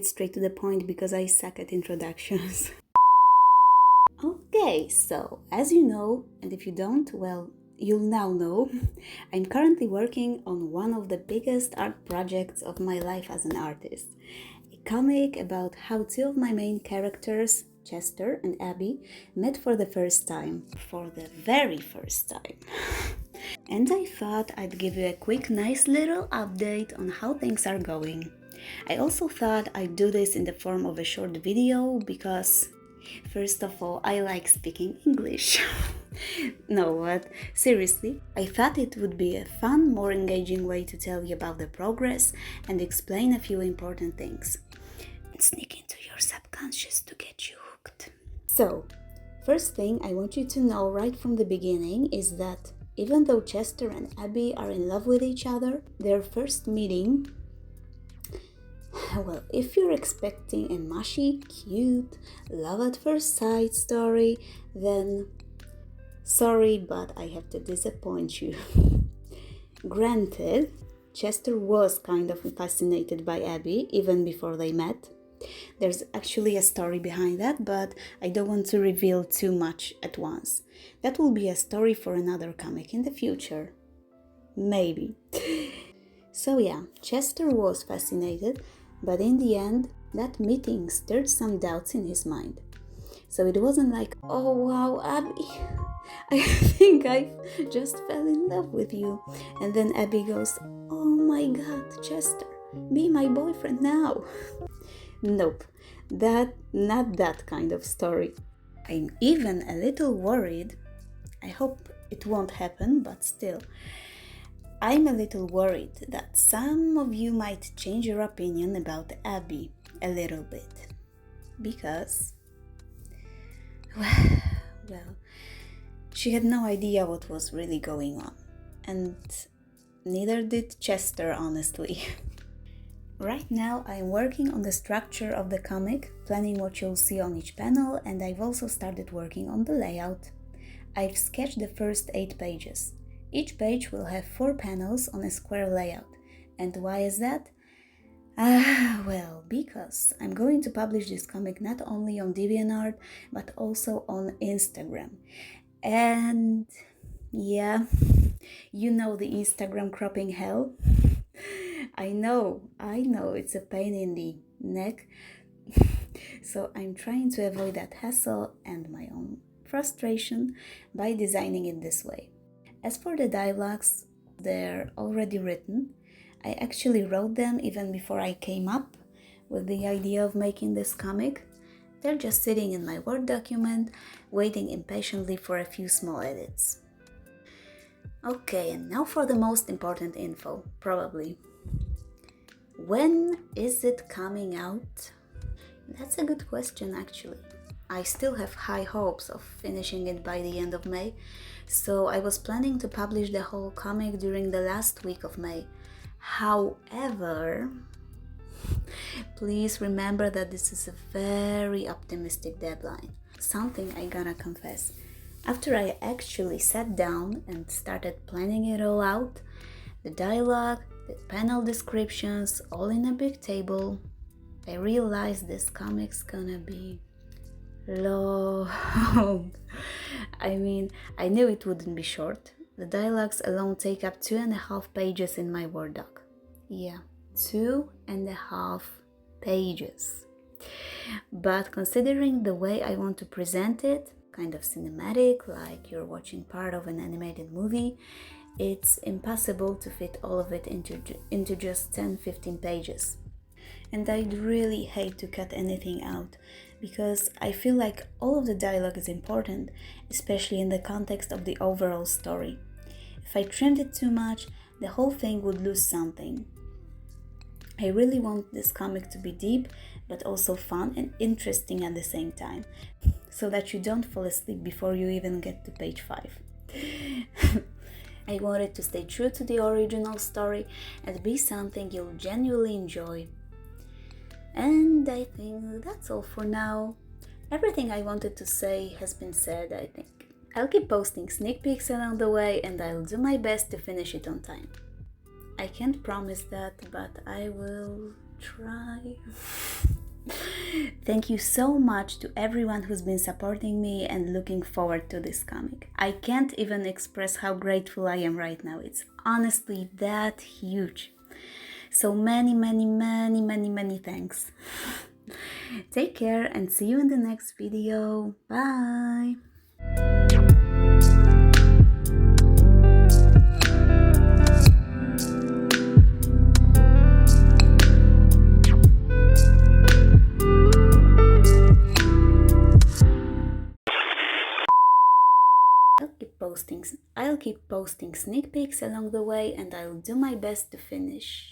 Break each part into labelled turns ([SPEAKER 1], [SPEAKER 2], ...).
[SPEAKER 1] straight to the point because I suck at introductions. Okay, so as you know, and if you don't, well, you'll now know, I'm currently working on one of the biggest art projects of my life as an artist. A comic about how two of my main characters, Chester and Abby, met for the first time. For the very first time. And I thought I'd give you a quick, nice little update on how things are going. I also thought I'd do this in the form of a short video because, first of all, I like speaking English. No, but seriously, I thought it would be a fun, more engaging way to tell you about the progress and explain a few important things. And sneak into your subconscious to get you hooked. So, first thing I want you to know right from the beginning is that even though Chester and Abby are in love with each other, their first meeting, well, if you're expecting a mushy, cute, love at first sight story, then sorry, but I have to disappoint you. Granted, Chester was kind of fascinated by Abby even before they met. There's actually a story behind that, but I don't want to reveal too much at once. That will be a story for another comic in the future. Maybe. So yeah, Chester was fascinated, but in the end, that meeting stirred some doubts in his mind. So it wasn't like, oh wow, Abby, I think I just fell in love with you. And then Abby goes, oh my god, Chester, be my boyfriend now. Nope, not that kind of story. I'm even a little worried. I hope it won't happen, but still. I'm a little worried that some of you might change your opinion about Abby a little bit. Because, well, she had no idea what was really going on. And neither did Chester, honestly. Right now, I'm working on the structure of the comic, planning what you'll see on each panel, and I've also started working on the layout. I've sketched the first 8 pages. Each page will have 4 panels on a square layout. And why is that? Well, because I'm going to publish this comic not only on DeviantArt, but also on Instagram. And yeah, you know the Instagram cropping hell? I know, it's a pain in the neck. So I'm trying to avoid that hassle and my own frustration by designing it this way. As for the dialogues, they're already written. I actually wrote them even before I came up with the idea of making this comic. They're just sitting in my Word document, waiting impatiently for a few small edits. Okay, and now for the most important info, probably. When is it coming out? That's a good question, actually. I still have high hopes of finishing it by the end of May, so I was planning to publish the whole comic during the last week of May. However, please remember that this is a very optimistic deadline. Something I gotta confess. After I actually sat down and started planning it all out, the dialogue, the panel descriptions, all in a big table, I realized this comic's gonna be long. I mean, I knew it wouldn't be short. The dialogues alone take up 2.5 pages in my Word doc. Yeah, 2.5 pages. But considering the way I want to present it, kind of cinematic, like you're watching part of an animated movie, it's impossible to fit all of it into just 10-15 pages. And I'd really hate to cut anything out, because I feel like all of the dialogue is important, especially in the context of the overall story. If I trimmed it too much, the whole thing would lose something. I really want this comic to be deep, but also fun and interesting at the same time, so that you don't fall asleep before you even get to page 5. I want it to stay true to the original story and be something you'll genuinely enjoy. And I think that's all for now. Everything I wanted to say has been said, I think. I'll keep posting sneak peeks along the way, and I'll do my best to finish it on time. I can't promise that, but I will try. Thank you so much to everyone who's been supporting me and looking forward to this comic. I can't even express how grateful I am right now. It's honestly that huge. So many thanks. Take care and see you in the next video. Bye! I'll keep posting sneak peeks along the way, and I'll do my best to finish.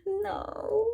[SPEAKER 1] No.